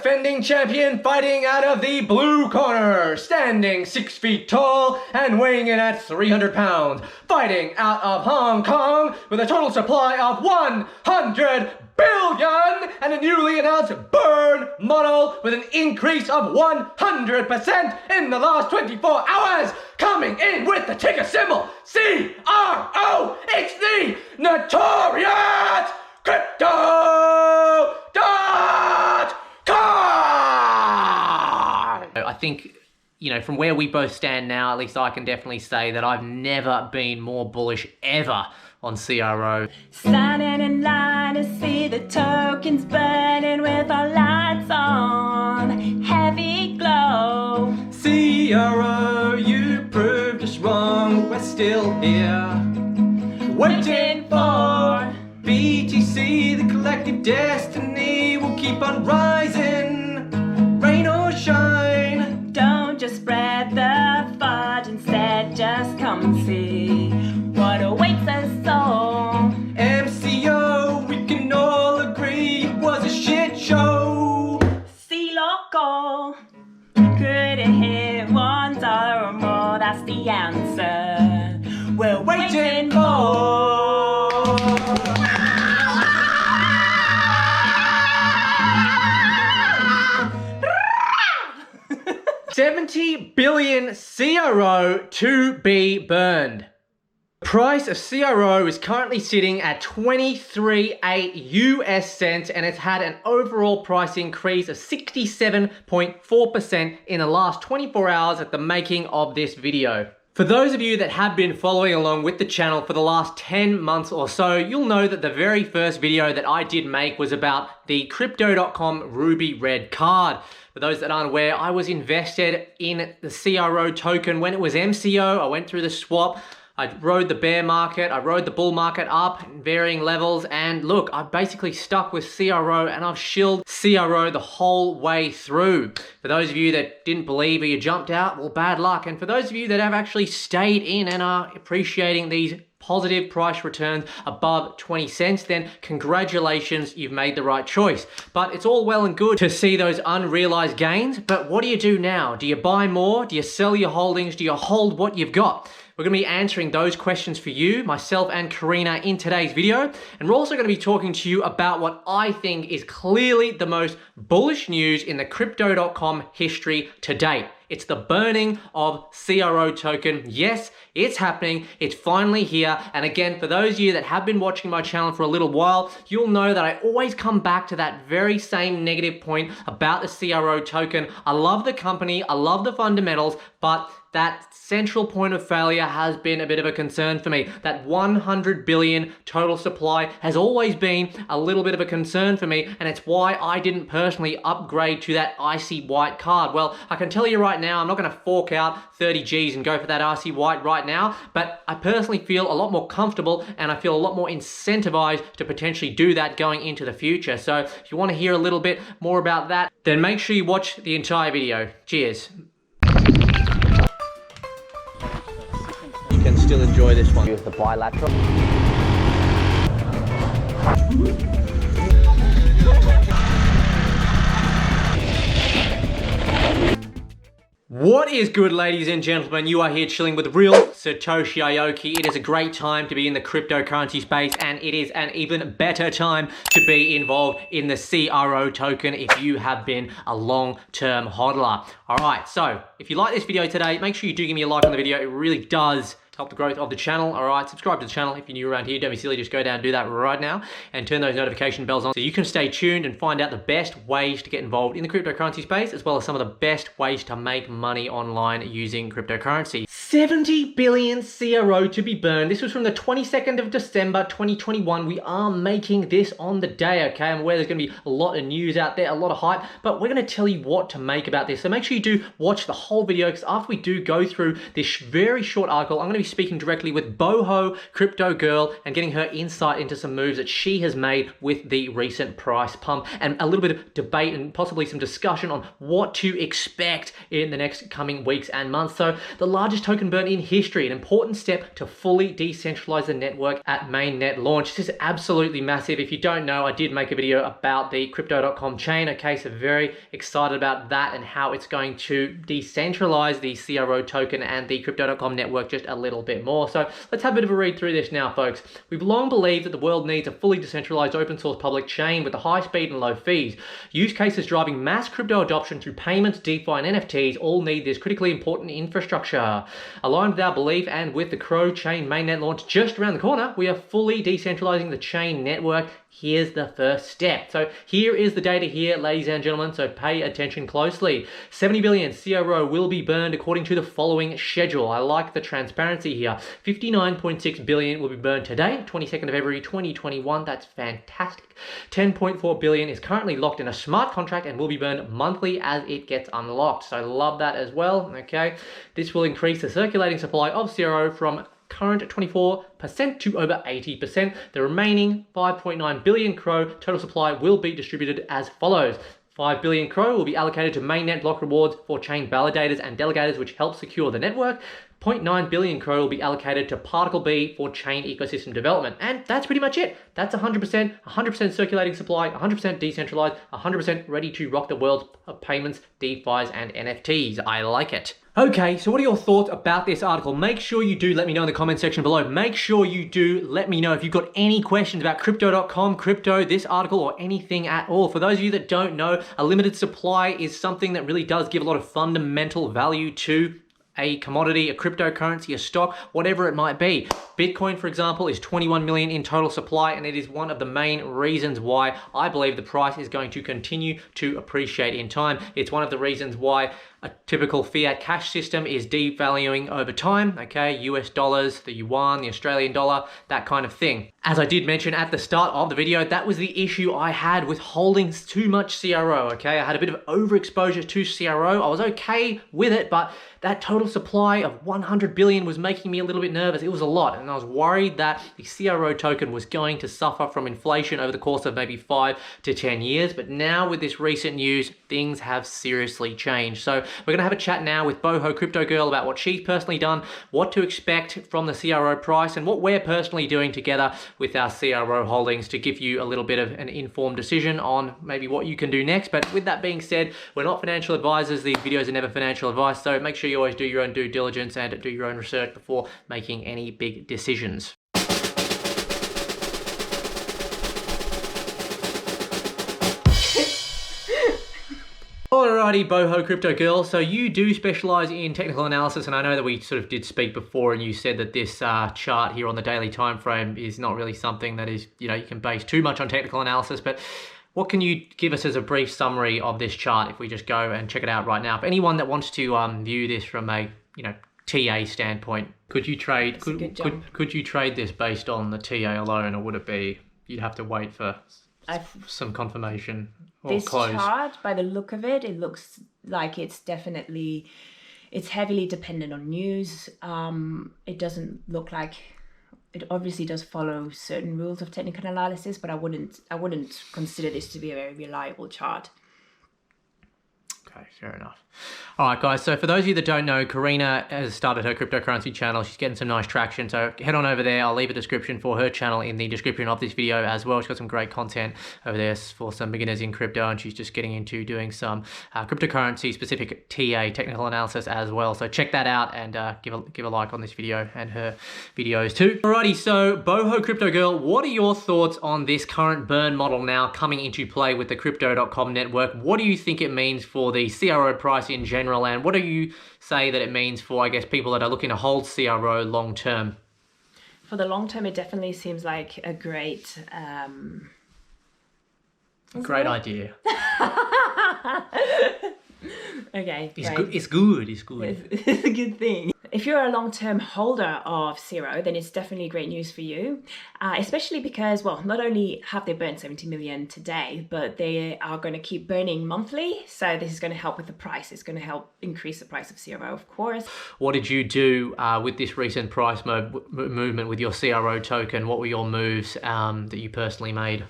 defending champion fighting out of the blue corner, standing 6 feet tall and weighing in at 300 pounds, fighting out of Hong Kong with a total supply of 100 billion and a newly announced burn model with an increase of 100% in the last 24 hours, coming in with the ticker symbol CRO. It's the notorious crypto.com. I think, you know, from where we both stand now, at least I can definitely say that I've never been more bullish ever on CRO. Standing in line to see the tokens burning with our lights on, heavy glow. CRO, you proved us wrong, we're still here, waiting for BTC, the collective destiny will keep on rising, rain or shine. Don't just spread the fudge, instead just come and see what awaits us all. MCO, we can all agree it was a shit show. See local, couldn't hit $1 or more, that's the answer we're waiting for. 70 billion CRO to be burned. The price of CRO is currently sitting at 23.8 US cents, and it's had an overall price increase of 67.4% in the last 24 hours at the making of this video. For those of you that have been following along with the channel for the last 10 months or so, you'll know that the very first video that I did make was about the crypto.com Ruby Red card. For those that aren't aware, I was invested in the CRO token when it was MCO. I went through the swap. I rode the bear market, I rode the bull market up in varying levels, and look, I've basically stuck with CRO and I've shilled CRO the whole way through. For those of you that didn't believe or you jumped out, well, bad luck. And for those of you that have actually stayed in and are appreciating these positive price returns above 20 cents, then congratulations, you've made the right choice. But it's all well and good to see those unrealized gains, but what do you do now? Do you buy more? Do you sell your holdings? Do you hold what you've got? We're going to be answering those questions for you, myself and Karina, in today's video. And we're also going to be talking to you about what I think is clearly the most bullish news in the crypto.com history to date. It's the burning of CRO token. Yes, it's happening. It's finally here. And again, for those of you that have been watching my channel for a little while, you'll know that I always come back to that very same negative point about the CRO token. I love the company. I love the fundamentals, but that central point of failure has been a bit of a concern for me. That 100 billion total supply has always been a little bit of a concern for me, and it's why I didn't personally upgrade to that icy white card. Well, I can tell you right now, I'm not going to fork out 30 G's and go for that icy white right now, but I personally feel a lot more comfortable and I feel a lot more incentivized to potentially do that going into the future. So if you want to hear a little bit more about that, then make sure you watch the entire video. Cheers. You can still enjoy this one. Use the bilateral. What is good, ladies and gentlemen? You are here chilling with real Satoshi Aoki. It is a great time to be in the cryptocurrency space, and it is an even better time to be involved in the CRO token if you have been a long-term hodler. All right, so if you like this video today, make sure you do give me a like on the video. It really does help the growth of the channel. All right, subscribe to the channel if you're new around here. Don't be silly, just go down and do that right now and turn those notification bells on so you can stay tuned and find out the best ways to get involved in the cryptocurrency space, as well as some of the best ways to make money online using cryptocurrency. 70 billion CRO to be burned. This was from the 22nd of December 2021. We are making this on the day, okay? I'm aware there's going to be a lot of news out there, a lot of hype, but we're going to tell you what to make about this. So make sure you do watch the whole video, because after we do go through this very short article, I'm going to be speaking directly with Boho Crypto Girl and getting her insight into some moves that she has made with the recent price pump, and a little bit of debate and possibly some discussion on what to expect in the next coming weeks and months. So the largest token burn in history, an important step to fully decentralize the network at mainnet launch. This is absolutely massive. If you don't know, I did make a video about the crypto.com chain. Okay, so very excited about that and how it's going to decentralize the CRO token and the crypto.com network just a little bit more. So let's have a bit of a read through this now, folks. We've long believed that the world needs a fully decentralized open source public chain with the high speed and low fees. Use cases driving mass crypto adoption through payments, DeFi, and NFTs all need this critically important infrastructure. Aligned with our belief and with the CRO chain mainnet launch just around the corner, we are fully decentralizing the chain network. Here's the first step. So here is the data here, ladies and gentlemen, so pay attention closely. 70 billion CRO will be burned according to the following schedule. I like the transparency here. 59.6 billion will be burned today, 22nd of February 2021. That's fantastic. 10.4 billion is currently locked in a smart contract and will be burned monthly as it gets unlocked. So I love that as well. Okay, this will increase the circulating supply of CRO from current 24% to over 80%. The remaining 5.9 billion CRO total supply will be distributed as follows. 5 billion CRO will be allocated to mainnet block rewards for chain validators and delegators, which help secure the network. 0.9 billion CRO will be allocated to Particle B for chain ecosystem development. And that's pretty much it. That's 100% circulating supply, 100% decentralized, 100% ready to rock the world of payments, DeFis, and NFTs. I like it. Okay, so what are your thoughts about this article? Make sure you do let me know in the comment section below. Make sure you do let me know if you've got any questions about crypto.com, crypto, this article, or anything at all. For those of you that don't know, a limited supply is something that really does give a lot of fundamental value to a commodity, a cryptocurrency, a stock, whatever it might be. Bitcoin, for example, is 21 million in total supply, and it is one of the main reasons why I believe the price is going to continue to appreciate in time. It's one of the reasons why a typical fiat cash system is devaluing over time, okay? US dollars, the yuan, the Australian dollar, that kind of thing. As I did mention at the start of the video, that was the issue I had with holding too much CRO, okay? I had a bit of overexposure to CRO. I was okay with it, but that total supply of 100 billion was making me a little bit nervous. It was a lot, and I was worried that the CRO token was going to suffer from inflation over the course of maybe 5 to 10 years. But now with this recent news, things have seriously changed. So we're gonna have a chat now with Boho Crypto Girl about what she's personally done, what to expect from the CRO price, and what we're personally doing together with our CRO holdings to give you a little bit of an informed decision on maybe what you can do next. But with that being said, we're not financial advisors. These videos are never financial advice, so make sure you always do your own due diligence and do your own research before making any big decisions. Alrighty, Boho Crypto Girl. So you do specialize in technical analysis, and I know that we sort of did speak before, and you said that this chart here on the daily time frame is not really something that is, you can base too much on technical analysis. But what can you give us as a brief summary of this chart if we just go and check it out right now? For anyone that wants to view this from a TA standpoint, could you trade could you trade this based on the TA alone, or would it be you'd have to wait for some confirmation or this close? chart, by the look of it, it looks like it's heavily dependent on news. It doesn't look like it obviously does follow certain rules of technical analysis, but I wouldn't consider this to be a very reliable chart. Okay, fair enough. All right, guys. So for those of you that don't know, Karina has started her cryptocurrency channel. She's getting some nice traction. So head on over there. I'll leave a description for her channel in the description of this video as well. She's got some great content over there for some beginners in crypto, and she's just getting into doing some cryptocurrency specific TA, technical analysis as well. So check that out and give a like on this video and her videos too. Alrighty, so Boho Crypto Girl, what are your thoughts on this current burn model now coming into play with the crypto.com network? What do you think it means for the CRO price in general, and what do you say that it means for, I guess, people that are looking to hold CRO long term? For the long term, it definitely seems like a great idea. Okay, It's great. good. It's good. It's good. It's a good thing. If you're a long-term holder of CRO, then it's definitely great news for you, especially because, well, not only have they burned 70 million today, but they are going to keep burning monthly. So this is going to help with the price. It's going to help increase the price of CRO, of course. What did you do with this recent price movement with your CRO token? What were your moves that you personally made?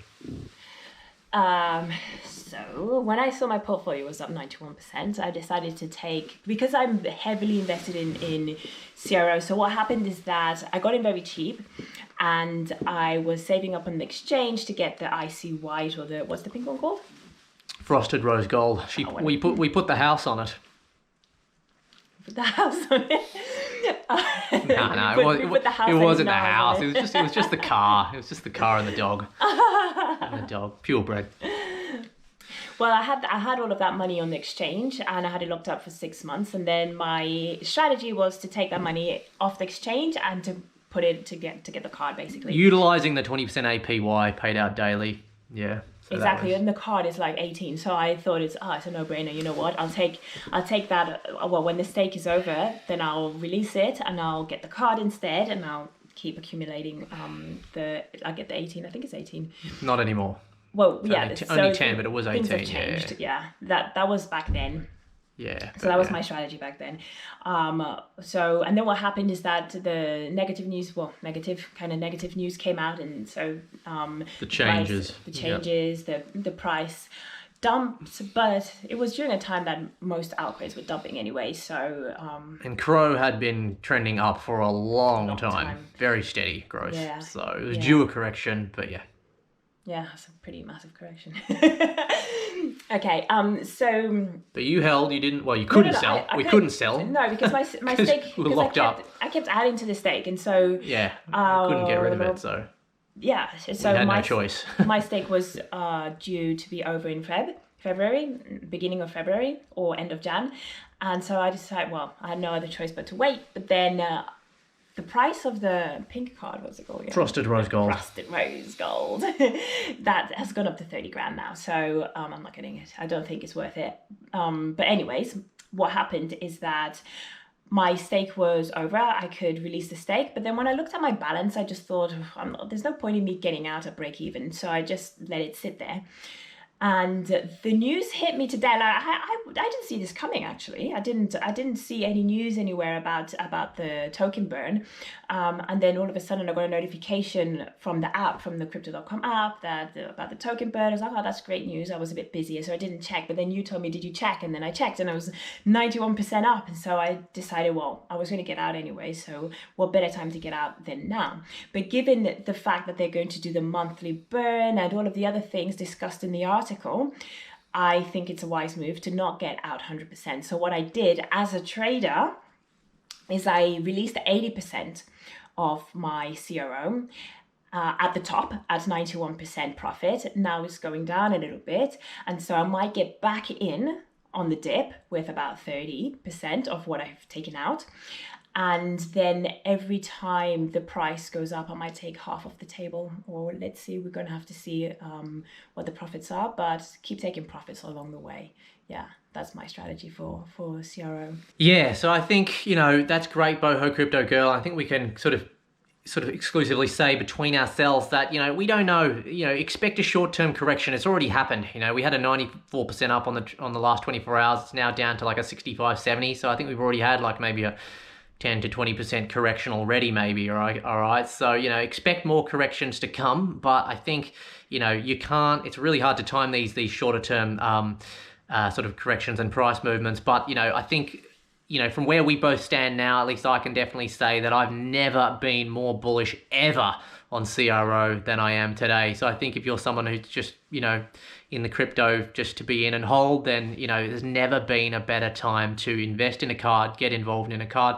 So when I saw my portfolio was up 91%, I decided to take, because I'm heavily invested in CRO. So what happened is that I got in very cheap, and I was saving up on the exchange to get the icy white, or the, what's the pink one called? Frosted rose gold. We put the house on it. Put the house on it. No, it wasn't the house. It was just the car. It was just the car and the dog. And the dog, purebred. Well, I had all of that money on the exchange, and I had it locked up for 6 months. And then my strategy was to take that money off the exchange and to put it to get the card, basically. Utilizing the 20% APY paid out daily. Yeah. So exactly, and the card is like 18. So I thought it's a no-brainer. You know what? I'll take that. Well, when the stake is over, then I'll release it and I'll get the card instead, and I'll keep accumulating. I get the 18. I think it's 18. Not anymore. Well, yeah, only 10, but it was 18. Things have changed. Yeah, that was back then. Yeah. So that was my strategy back then. So, and then what happened is that the negative news came out, and so the changes, the price dumped, but it was during a time that most altcoins were dumping anyway. So and CRO had been trending up for a long time, very steady growth. Yeah. So it was due a correction, but yeah. Yeah, that's a pretty massive correction. Okay, so... But you held, you didn't... Well, you couldn't sell. We couldn't sell. No, because my stake... we were locked up. I kept adding to the stake, and so... Yeah, couldn't get rid of it, so... Yeah, so we had no choice. My stake was due to be over in February, beginning of February, or end of Jan. And so I decided, well, I had no other choice but to wait. But then... the price of the pink card, what's it called again? Frosted rose gold. Frosted rose gold. That has gone up to 30 grand now. So I'm not getting it. I don't think it's worth it. But anyways, what happened is that my stake was over. I could release the stake. But then when I looked at my balance, I just thought, there's no point in me getting out at break even. So I just let it sit there. And the news hit me today. Like I didn't see this coming, actually. I didn't see any news anywhere about the token burn. And then all of a sudden I got a notification from the app, from the crypto.com app, about the token burn. I was like, oh, that's great news. I was a bit busier, so I didn't check. But then you told me, did you check? And then I checked, and I was 91% up. And so I decided, well, I was going to get out anyway. So what better time to get out than now? But given the fact that they're going to do the monthly burn and all of the other things discussed in the article, I think it's a wise move to not get out 100%. So what I did as a trader is I released 80% of my CRO at the top at 91% profit. Now it's going down a little bit. And so I might get back in on the dip with about 30% of what I've taken out. And then every time the price goes up, I might take half off the table, or let's see, we're going to have to see what the profits are, but keep taking profits along the way. Yeah, that's my strategy for CRO. Yeah, so I think, that's great, Boho Crypto Girl. I think we can sort of exclusively say between ourselves that, we don't know, expect a short-term correction. It's already happened. We had a 94% up on the last 24 hours. It's now down to like a 65, 70. So I think we've already had like maybe a 10 to 20% correction already, maybe. All right. So, expect more corrections to come, but I think, you can't, it's really hard to time these shorter term sort of corrections and price movements. But, I think, from where we both stand now, at least I can definitely say that I've never been more bullish ever on CRO than I am today. So I think if you're someone who's just, in the crypto just to be in and hold, then, there's never been a better time to invest in a card, get involved in a card.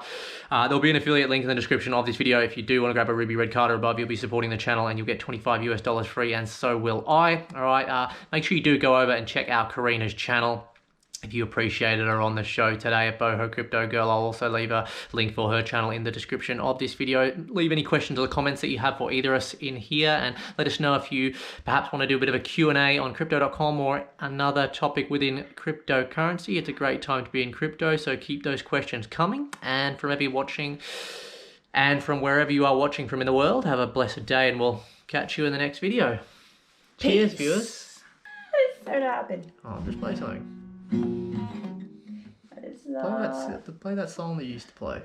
There'll be an affiliate link in the description of this video. If you do want to grab a ruby red card or above, you'll be supporting the channel and you'll get $25 free, and so will I. All right. Make sure you do go over and check out Karina's channel. if you appreciated her on the show today at Boho Crypto Girl. I'll also leave a link for her channel in the description of this video. Leave any questions or comments that you have for either of us in here, and let us know if you perhaps want to do a bit of a Q&A on crypto.com or another topic within cryptocurrency. It's a great time to be in crypto, so keep those questions coming. And from wherever you are watching from in the world, have a blessed day, and we'll catch you in the next video. Cheers, viewers. So that happened. Oh, just play something. That is not... Play that song that you used to play.